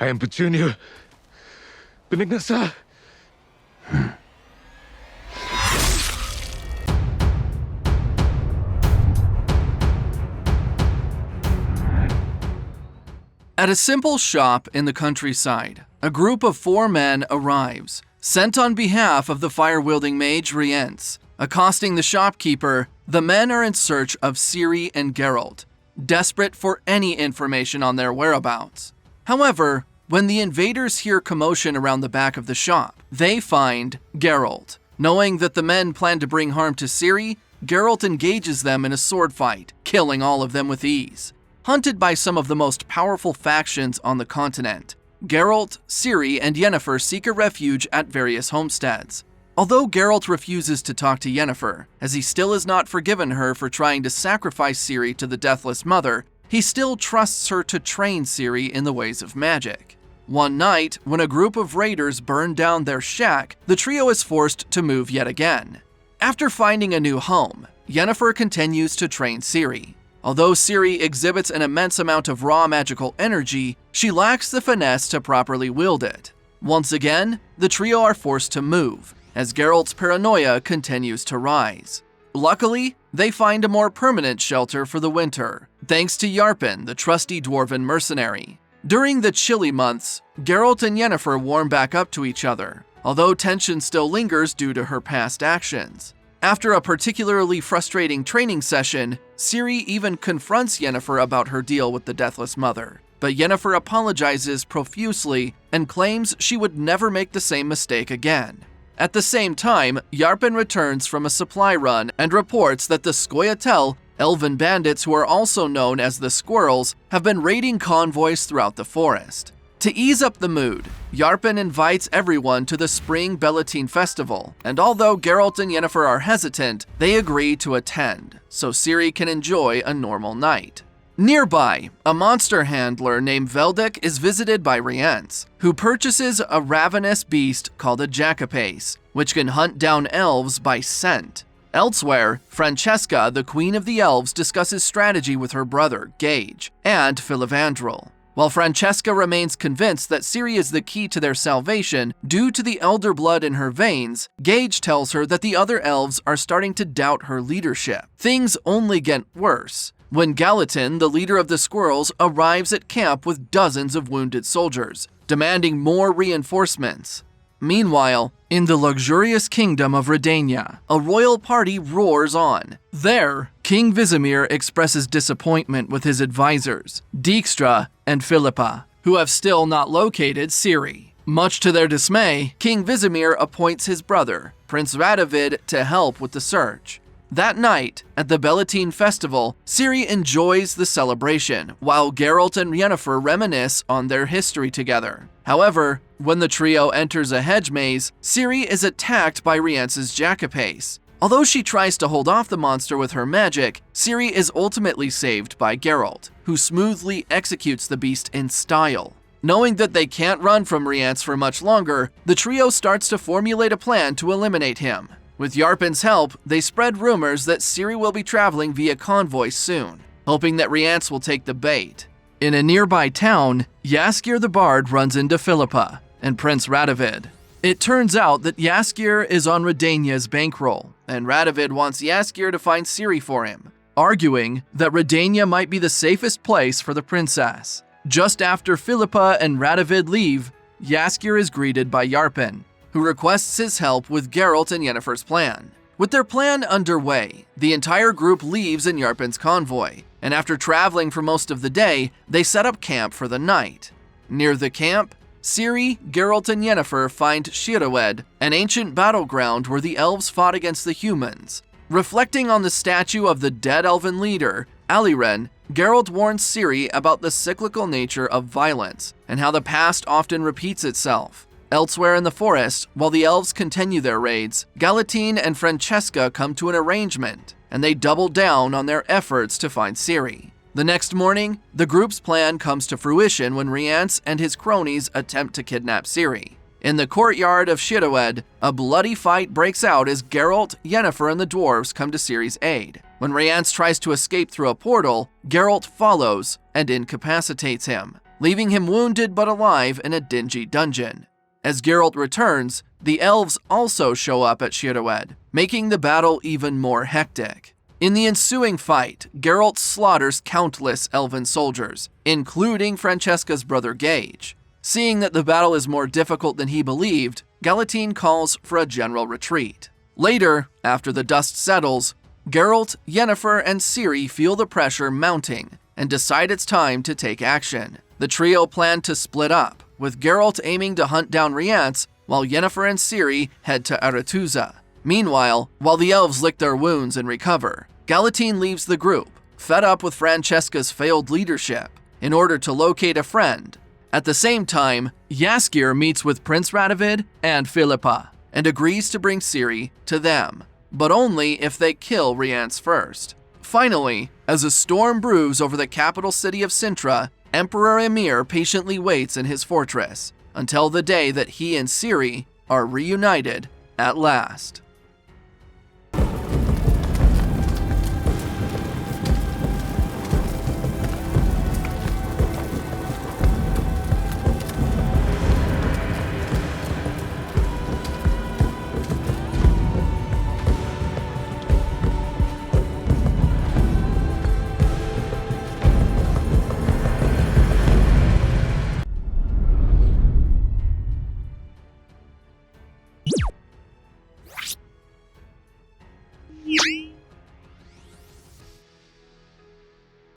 I am Petunia. Benignasa. At a simple shop in the countryside, a group of 4 men arrives, sent on behalf of the fire-wielding mage Rience. Accosting the shopkeeper, the men are in search of Ciri and Geralt, desperate for any information on their whereabouts. However, when the invaders hear commotion around the back of the shop, they find Geralt. Knowing that the men plan to bring harm to Ciri, Geralt engages them in a sword fight, killing all of them with ease. Hunted by some of the most powerful factions on the continent, Geralt, Ciri, and Yennefer seek a refuge at various homesteads. Although Geralt refuses to talk to Yennefer, as he still has not forgiven her for trying to sacrifice Ciri to the Deathless Mother, he still trusts her to train Ciri in the ways of magic. One night, when a group of raiders burn down their shack, the trio is forced to move yet again. After finding a new home, Yennefer continues to train Ciri. Although Ciri exhibits an immense amount of raw magical energy, she lacks the finesse to properly wield it. Once again, the trio are forced to move, as Geralt's paranoia continues to rise. Luckily, they find a more permanent shelter for the winter, thanks to Yarpen, the trusty dwarven mercenary. During the chilly months, Geralt and Yennefer warm back up to each other, although tension still lingers due to her past actions. After a particularly frustrating training session, Ciri even confronts Yennefer about her deal with the Deathless Mother, but Yennefer apologizes profusely and claims she would never make the same mistake again. At the same time, Yarpen returns from a supply run and reports that the 𝐒𝐤𝐢𝐬𝐬𝐸, elven bandits who are also known as the Squirrels, have been raiding convoys throughout the forest. To ease up the mood, Yarpen invites everyone to the Spring Bellatine Festival, and although Geralt and Yennefer are hesitant, they agree to attend, so Ciri can enjoy a normal night. Nearby, a monster handler named Veldic is visited by Rience, who purchases a ravenous beast called a 𝐒𝐤𝐢𝐬𝐸𝐸, which can hunt down elves by scent. Elsewhere, Francesca, the Queen of the Elves, discusses strategy with her brother, 𝐄𝐩𝐢𝐤𝐬𝐸, and Filavandrel. While Francesca remains convinced that Ciri is the key to their salvation due to the elder blood in her veins, 𝐄𝐩𝐢𝐬𝐸 tells her that the other elves are starting to doubt her leadership. Things only get worse when Gallatin, the leader of the Squirrels, arrives at camp with dozens of wounded soldiers, demanding more reinforcements. Meanwhile, in the luxurious kingdom of Redania, a royal party roars on. There, King Vizimir expresses disappointment with his advisors, Dijkstra and Philippa, who have still not located Ciri. Much to their dismay, King Vizimir appoints his brother, Prince Radovid, to help with the search. That night, at the Bellatine Festival, Ciri enjoys the celebration, while Geralt and Yennefer reminisce on their history together. However, when the trio enters a hedge maze, Ciri is attacked by Rience's 𝐒𝐤𝐢𝐬𝐸𝐸. Although she tries to hold off the monster with her magic, Ciri is ultimately saved by Geralt, who smoothly executes the beast in style. Knowing that they can't run from Rience for much longer, the trio starts to formulate a plan to eliminate him. With Yarpen's help, they spread rumors that Ciri will be traveling via convoy soon, hoping that Rience will take the bait. In a nearby town, Jaskier the Bard runs into Philippa and Prince Radovid. It turns out that Jaskier is on Redania's bankroll, and Radovid wants Jaskier to find Ciri for him, arguing that Redania might be the safest place for the princess. Just after Philippa and Radovid leave, Jaskier is greeted by Yarpen, who requests his help with Geralt and Yennefer's plan. With their plan underway, the entire group leaves in Yarpen's convoy, and after traveling for most of the day, they set up camp for the night. Near the camp, Ciri, Geralt, and Yennefer find Shaerrawedd, an ancient battleground where the elves fought against the humans. Reflecting on the statue of the dead elven leader, Aliren, Geralt warns Ciri about the cyclical nature of violence, and how the past often repeats itself. Elsewhere in the forest, while the elves continue their raids, Gallatin and Francesca come to an arrangement, and they double down on their efforts to find Ciri. The next morning, the group's plan comes to fruition when Rience and his cronies attempt to kidnap Ciri. In the courtyard of Shaerrawedd, a bloody fight breaks out as Geralt, Yennefer, and the dwarves come to Ciri's aid. When Rience tries to escape through a portal, Geralt follows and incapacitates him. leaving him wounded but alive in a dingy dungeon. As Geralt returns, the elves also show up at Shaerrawedd, making the battle even more hectic. In the ensuing fight, Geralt slaughters countless elven soldiers, including Francesca's brother Gage. Seeing that the battle is more difficult than he believed, Galatine calls for a general retreat. Later, after the dust settles, Geralt, Yennefer, and Ciri feel the pressure mounting and decide it's time to take action. The trio plan to split up, with Geralt aiming to hunt down Rience, while Yennefer and Ciri head to 𝐒𝐤𝐢𝐬𝐨𝐝. Meanwhile, while the elves lick their wounds and recover, Galatine leaves the group, fed up with Francesca's failed leadership, in order to locate a friend. At the same time, Jaskier meets with Prince Radovid and Philippa, and agrees to bring Ciri to them, but only if they kill Rience first. Finally, as a storm brews over the capital city of Cintra, Emperor Emhyr patiently waits in his fortress, until the day that he and Ciri are reunited at last.